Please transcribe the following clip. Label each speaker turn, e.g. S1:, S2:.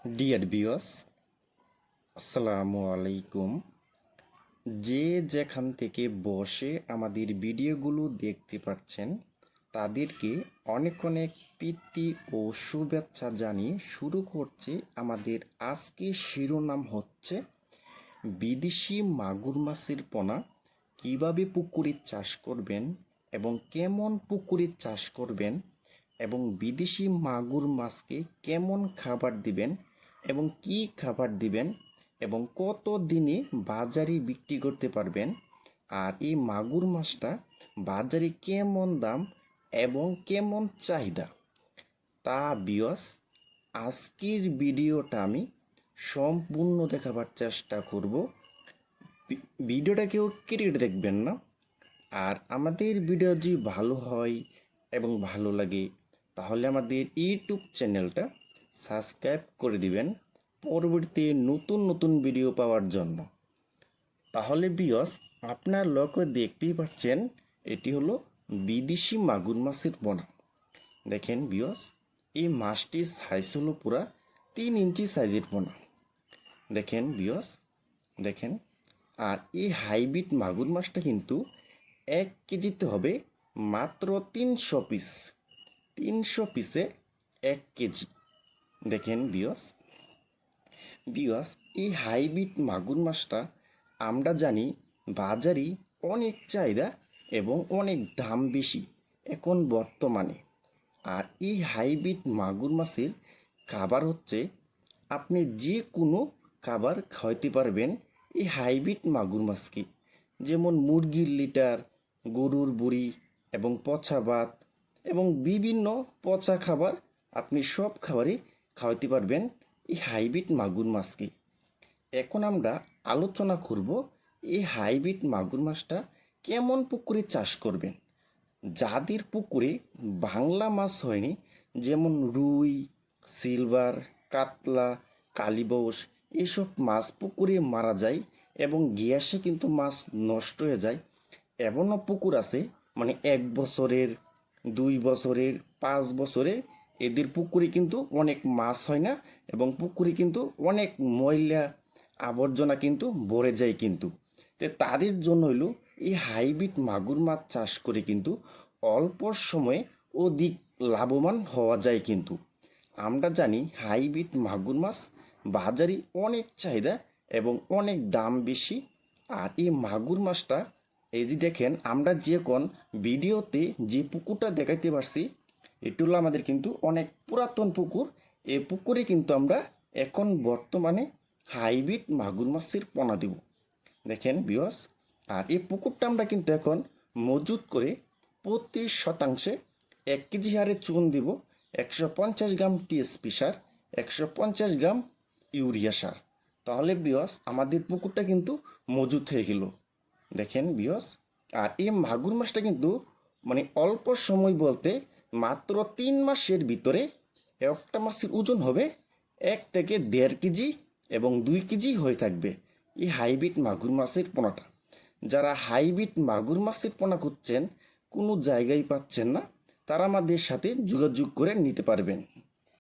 S1: Dear viewers, আসসালামু আলাইকুম। যে যেখান থেকে বসে আমাদের ভিডিওগুলো দেখতে পাচ্ছেন তাদেরকে অনেক অনেক প্রীতি ও শুভেচ্ছা জানিয়ে শুরু করছে আমাদের আজকে শিরোনাম হচ্ছে বিদেশি মাগুর মাছের পোনা কীভাবে পুকুরে চাষ করবেন এবং কেমন পুকুরে চাষ করবেন এবং বিদেশি মাগুর মাছকে কেমন খাবার দিবেন এবং কি খাবার দিবেন এবং কত দিনে বাজারে বিক্রি করতে পারবেন, আর এই মাগুর মাছটা বাজারে কেমন দাম এবং কেমন চাহিদা, তা বিয়স আজকের ভিডিওটা আমি সম্পূর্ণ দেখাবার চেষ্টা করব। ভিডিওটা কেউ কেটে দেখবেন না। আর আমাদের ভিডিও যদি ভালো হয় এবং ভালো লাগে তাহলে আমাদের ইউটিউব চ্যানেলটা সাবস্ক্রাইব করে দিবেন পরবর্তী নতুন নতুন ভিডিও পাওয়ার জন্য। তাহলে বিয়স আপনার লক্ষ্য দেখতেই পাচ্ছেন এটি হলো বিদেশি মাগুর মাছের পোনা। দেখেন বিয়স, এই মাছটির সাইজ হলো পুরা 3 ইঞ্চি সাইজের পোনা। দেখেন বিয়স, দেখেন। আর এই হাইব্রিড মাগুর মাছটা কিন্তু 1 কেজিতে হবে মাত্র 300 পিস। 300 পিসে 1 কেজি। দেখেন বিয়স, এই হাইব্রিড মাগুর মাছটা আমরা জানি বাজারে অনেক চাহিদা এবং অনেক দাম বেশি এখন বর্তমানে। আর এই হাইব্রিড মাগুর মাছের খাবার হচ্ছে আপনি যে কোনো খাবার খাওয়াতে পারবেন এই হাইব্রিড মাগুর মাছকে, যেমন মুরগির লিটার, গরুর বুড়ি এবং পচা ভাত এবং বিভিন্ন পচা খাবার আপনি সব খাবারই খাওয়াতে পারবেন এই হাইব্রিড মাগুর মাছকে। এখন আমরা আলোচনা করব এই হাইব্রিড মাগুর মাছটা কেমন পুকুরে চাষ করবেন। যাদের পুকুরে বাংলা মাছ হয়নি, যেমন রুই, সিলভার, কাতলা, কালীবাউস, এসব মাছ পুকুরে মারা যায় এবং গ্যাসে কিন্তু মাছ নষ্ট হয়ে যায়, এমনও পুকুর আছে মানে 1 বছরের, 2 বছরের, 5 বছরের, এদের পুকুরে কিন্তু অনেক মাছ হয় না এবং পুকুরে কিন্তু অনেক ময়লা আবর্জনা কিন্তু ভরে যায় কিন্তু। তো তাদের জন্য হলো এই হাইব্রিড মাগুর মাছ চাষ করে কিন্তু অল্প সময়ে অধিক লাভবান হওয়া যায় কিন্তু। আমরা জানি হাইব্রিড মাগুর মাছ বাজারে অনেক চাহিদা এবং অনেক দাম বেশি। আর এই মাগুর মাছটা এই যে দেখেন, আমরা যে কোন ভিডিওতে যে পুকুরটা দেখাইতে পারছি এটি হলো আমাদের কিন্তু অনেক পুরাতন পুকুর। এই পুকুরে কিন্তু আমরা এখন বর্তমানে হাইব্রিড মাগুর মাছের পোনা দেব। দেখেন বিয়স, আর এই পুকুরটা আমরা কিন্তু এখন মজুত করে প্রতি শতাংশে 1 কেজি হারে চুন দিব, 150 গ্রাম টিএসপি সার, 150 গ্রাম ইউরিয়া সার। তাহলে বিয়স আমাদের পুকুরটা কিন্তু মজুত হয়ে গেল। দেখেন বিয়স, আর এই মাগুর মাছটা কিন্তু মানে অল্প সময় বলতে মাত্র 3 মাসের ভিতরে একটা মাছের ওজন হবে 1 থেকে 1.5 কেজি এবং 2 কেজি হয়ে থাকবে এই হাইব্রিড মাগুর মাছের পোনাটা। যারা হাইব্রিড মাগুর মাছের পোনা খুঁজছেন, কোনো জায়গায় পাচ্ছেন না, তারা আমাদের সাথে যোগাযোগ করে নিতে পারবেন।